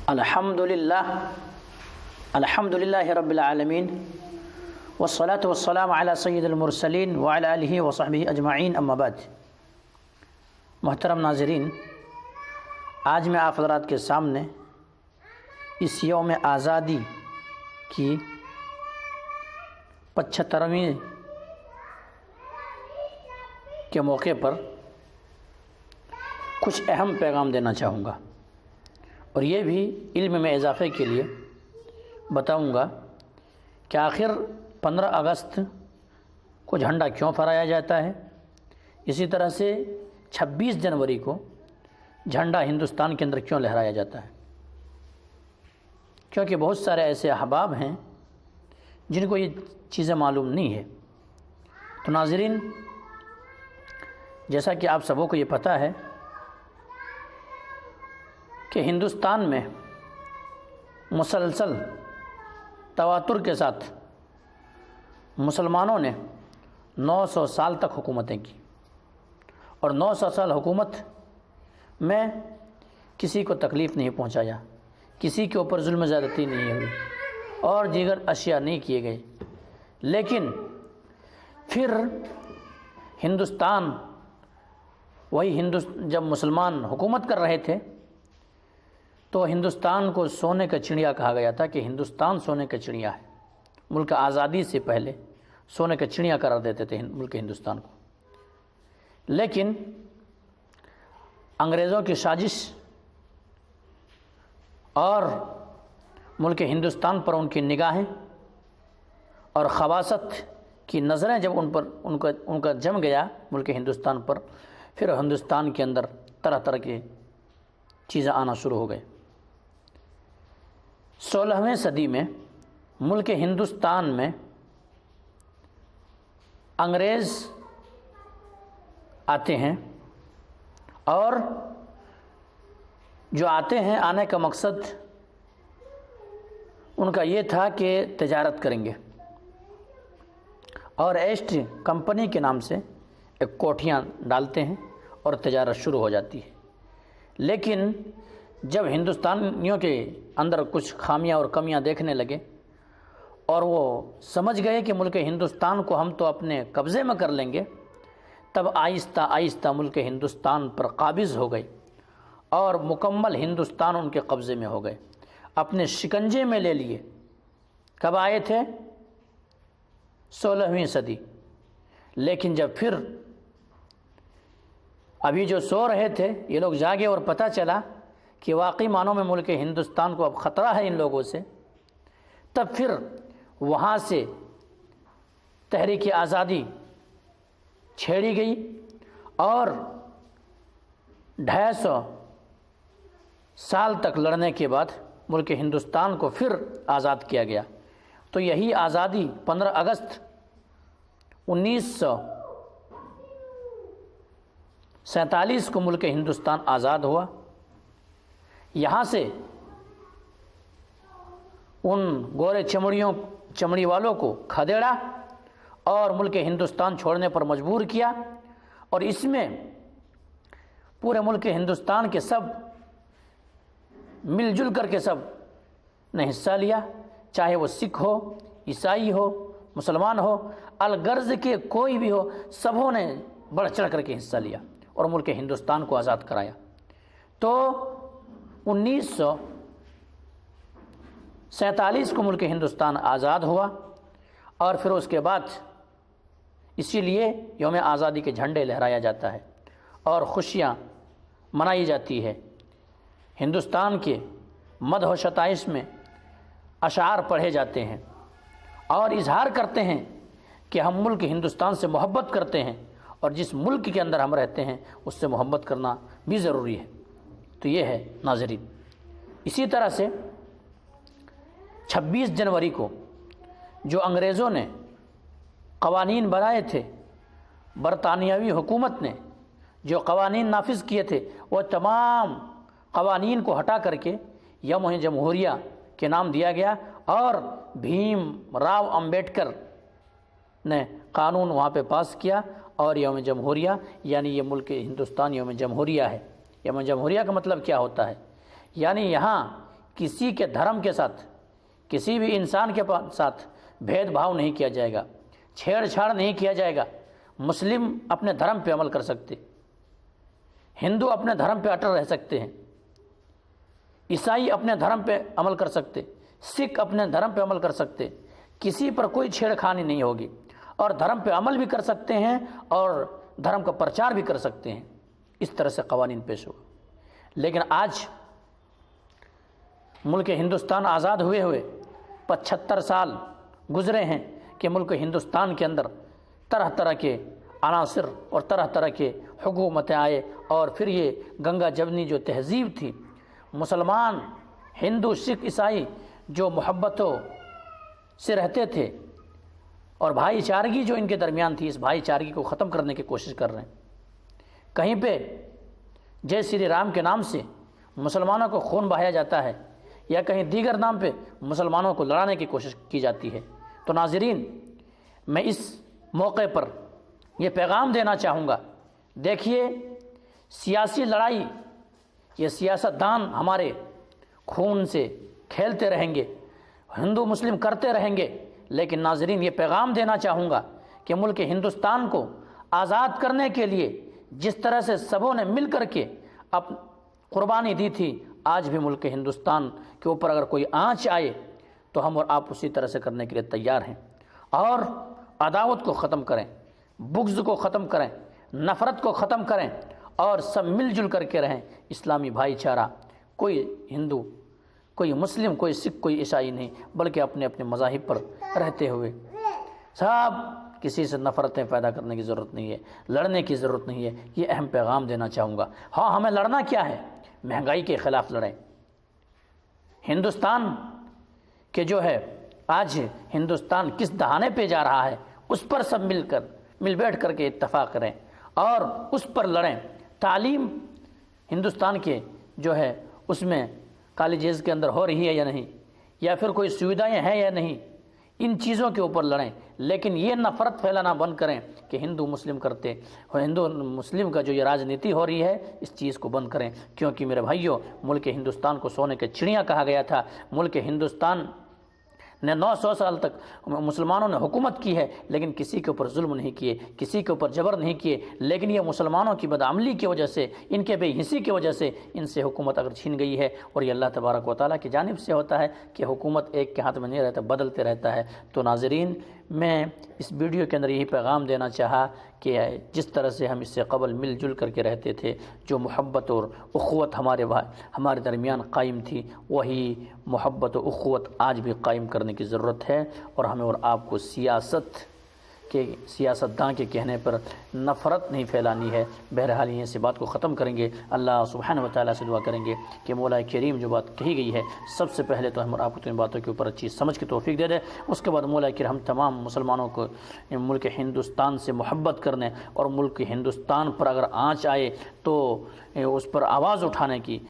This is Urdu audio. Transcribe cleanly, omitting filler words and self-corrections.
الحمدللہ رب العالمین والصلاة والسلام علی سید المرسلین وعلی آلہ وصحبہ اجمعین، اما بعد۔ محترم ناظرین، آج میں آپ حضرات کے سامنے اس یوم آزادی کی 75ویں کے موقع پر کچھ اہم پیغام دینا چاہوں گا، اور یہ بھی علم میں اضافے کے لیے بتاؤں گا کہ آخر 15 اگست کو جھنڈا کیوں پھہرایا جاتا ہے، اسی طرح سے 26 جنوری کو جھنڈا ہندوستان کے اندر کیوں لہرایا جاتا ہے، کیونکہ بہت سارے ایسے احباب ہیں جن کو یہ چیزیں معلوم نہیں ہے۔ تو ناظرین، جیسا کہ آپ سبوں کو یہ پتہ ہے کہ ہندوستان میں مسلسل تواتر کے ساتھ مسلمانوں نے 900 سال تک حکومتیں کی، اور 900 سال حکومت میں کسی کو تکلیف نہیں پہنچایا، کسی کے اوپر ظلم زیادتی نہیں ہوئی اور دیگر اشیاء نہیں کیے گئے۔ لیکن پھر ہندوستان جب مسلمان حکومت کر رہے تھے تو ہندوستان کو سونے کا چڑیا کہا گیا تھا کہ ہندوستان سونے کا چڑیا ہے۔ ملک آزادی سے پہلے سونے کا چڑیا قرار دیتے تھے ملک ہندوستان کو، لیکن انگریزوں کی سازش اور ملک ہندوستان پر ان کی نگاہیں اور خباثت کی نظریں جب ان کا جم گیا ملک ہندوستان پر، پھر ہندوستان کے اندر طرح طرح کی چیزیں آنا شروع ہو گئے۔ 16ویں صدی میں ملک ہندوستان میں انگریز آتے ہیں، اور جو آتے ہیں آنے کا مقصد ان کا یہ تھا کہ تجارت کریں گے، اور ایسٹ کمپنی کے نام سے ایک کوٹھیاں ڈالتے ہیں اور تجارت شروع ہو جاتی ہے۔ لیکن جب ہندوستانیوں کے اندر کچھ خامیاں اور کمیاں دیکھنے لگے اور وہ سمجھ گئے کہ ملک ہندوستان کو ہم تو اپنے قبضے میں کر لیں گے، تب آہستہ آہستہ ملک ہندوستان پر قابض ہو گئے اور مکمل ہندوستان ان کے قبضے میں ہو گئے، اپنے شکنجے میں لے لیے۔ کب آئے تھے؟ 16ویں صدی۔ لیکن جب پھر ابھی جو سو رہے تھے یہ لوگ جاگے اور پتہ چلا کہ واقعی معنوں میں ملک ہندوستان کو اب خطرہ ہے ان لوگوں سے، تب پھر وہاں سے تحریک آزادی چھیڑی گئی اور 250 سال تک لڑنے کے بعد ملک ہندوستان کو پھر آزاد کیا گیا۔ تو یہی آزادی 15 اگست 1947 کو ملک ہندوستان آزاد ہوا۔ یہاں سے ان گورے چمڑی والوں کو کھدیڑا اور ملک ہندوستان چھوڑنے پر مجبور کیا، اور اس میں پورے ملک ہندوستان کے سب مل جل کر کے سب نے حصہ لیا، چاہے وہ سکھ ہو، عیسائی ہو، مسلمان ہو، الغرض کے کوئی بھی ہو، سبوں نے بڑھ چڑھ کر کے حصہ لیا اور ملک ہندوستان کو آزاد کرایا۔ تو 1947 کو ملک ہندوستان آزاد ہوا، اور پھر اس کے بعد اسی لیے یوم آزادی کے جھنڈے لہرایا جاتا ہے اور خوشیاں منائی جاتی ہے۔ ہندوستان کے مدح و ستائش میں اشعار پڑھے جاتے ہیں اور اظہار کرتے ہیں کہ ہم ملک ہندوستان سے محبت کرتے ہیں، اور جس ملک کے اندر ہم رہتے ہیں اس سے محبت کرنا بھی ضروری ہے۔ تو یہ ہے ناظرین۔ اسی طرح سے 26 جنوری کو جو انگریزوں نے قوانین بنائے تھے، برطانوی حکومت نے جو قوانین نافذ کیے تھے، وہ تمام قوانین کو ہٹا کر کے یوم جمہوریہ کے نام دیا گیا، اور بھیم راو امبیڈکر نے قانون وہاں پہ پاس کیا، اور یوم جمہوریہ یعنی یہ ملک ہندوستان یوم جمہوریہ ہے۔ یوم جمہوریہ کا مطلب کیا ہوتا ہے؟ یعنی یہاں کسی کے دھرم کے ساتھ، کسی بھی انسان کے ساتھ بھید بھاؤ نہیں کیا جائے گا، چھیڑ چھاڑ نہیں کیا جائے گا۔ مسلم اپنے دھرم پہ عمل کر سکتے، ہندو اپنے دھرم پہ اٹل رہ سکتے ہیں، عیسائی اپنے دھرم پہ عمل کر سکتے، سکھ اپنے دھرم پہ عمل کر سکتے، کسی پر کوئی چھیڑ خانی نہیں ہوگی، اور دھرم پہ عمل بھی کر سکتے ہیں اور دھرم کا پرچار بھی کر سکتے ہیں۔ اس طرح سے قوانین پیش ہو۔ لیکن آج ملک ہندوستان آزاد ہوئے 75 سال گزرے ہیں کہ ملک ہندوستان کے اندر طرح طرح کے عناصر اور طرح طرح کے حکومتیں آئے، اور پھر یہ گنگا جمنی جو تہذیب تھی، مسلمان، ہندو، سکھ، عیسائی جو محبتوں سے رہتے تھے اور بھائی چارگی جو ان کے درمیان تھی، اس بھائی چارگی کو ختم کرنے کی کوشش کر رہے ہیں۔ کہیں پہ جے شری رام کے نام سے مسلمانوں کو خون بہایا جاتا ہے، یا کہیں دیگر نام پہ مسلمانوں کو لڑانے کی کوشش کی جاتی ہے۔ تو ناظرین، میں اس موقع پر یہ پیغام دینا چاہوں گا، دیکھیے سیاسی لڑائی، یہ سیاستدان ہمارے خون سے کھیلتے رہیں گے، ہندو مسلم کرتے رہیں گے، لیکن ناظرین یہ پیغام دینا چاہوں گا کہ ملک ہندوستان کو آزاد کرنے کے لیے جس طرح سے سبوں نے مل کر کے قربانی دی تھی، آج بھی ملک ہندوستان کے اوپر اگر کوئی آنچ آئے تو ہم اور آپ اسی طرح سے کرنے کے لیے تیار ہیں، اور عداوت کو ختم کریں، بغض کو ختم کریں، نفرت کو ختم کریں، اور سب مل جل کر کے رہیں۔ اسلامی بھائی چارہ، کوئی ہندو، کوئی مسلم، کوئی سکھ، کوئی عیسائی نہیں، بلکہ اپنے اپنے مذاہب پر رہتے ہوئے سب، کسی سے نفرتیں پیدا کرنے کی ضرورت نہیں ہے، لڑنے کی ضرورت نہیں ہے۔ یہ اہم پیغام دینا چاہوں گا۔ ہاں، ہمیں لڑنا کیا ہے؟ مہنگائی کے خلاف لڑیں۔ ہندوستان کہ جو ہے آج ہندوستان کس دہانے پہ جا رہا ہے، اس پر سب مل بیٹھ کر کے اتفاق کریں اور اس پر لڑیں۔ تعلیم ہندوستان کے جو ہے اس میں کالجز کے اندر ہو رہی ہے یا نہیں، یا پھر کوئی سویدھائیں ہیں یا نہیں، ان چیزوں کے اوپر لڑیں، لیکن یہ نفرت پھیلانا بند کریں کہ ہندو مسلم کرتے، ہندو مسلم کا جو یہ راجنیتی ہو رہی ہے، اس چیز کو بند کریں۔ کیونکہ میرے بھائیوں، ملک ہندوستان کو سونے کے چڑیاں کہا گیا تھا۔ ملک ہندوستان نے 900 سال تک مسلمانوں نے حکومت کی ہے، لیکن کسی کے اوپر ظلم نہیں کیے، کسی کے اوپر جبر نہیں کیے، لیکن یہ مسلمانوں کی بدعملی کی وجہ سے، ان کے بے حسی کی وجہ سے ان سے حکومت اگر چھین گئی ہے، اور یہ اللہ تبارک و تعالیٰ کی جانب سے ہوتا ہے کہ حکومت ایک کے ہاتھ میں نہیں رہتا، بدلتے رہتا ہے۔ تو ناظرین، میں اس ویڈیو کے اندر یہی پیغام دینا چاہا کہ جس طرح سے ہم اس سے قبل مل جل کر کے رہتے تھے، جو محبت اور اخوت ہمارے درمیان قائم تھی، وہی محبت و اخوت آج بھی قائم کرنے کی ضرورت ہے، اور ہمیں اور آپ کو سیاستدان کے کہنے پر نفرت نہیں پھیلانی ہے۔ بہرحال یہ سے بات کو ختم کریں گے، اللہ سبحانہ و تعالیٰ سے دعا کریں گے کہ مولا کریم جو بات کہی گئی ہے، سب سے پہلے تو ہم اور آپ کو ان باتوں کے اوپر اچھی سمجھ کی توفیق دے دے، اس کے بعد مولا کریم ہم تمام مسلمانوں کو ملک ہندوستان سے محبت کرنے، اور ملک ہندوستان پر اگر آنچ آئے تو اس پر آواز اٹھانے کی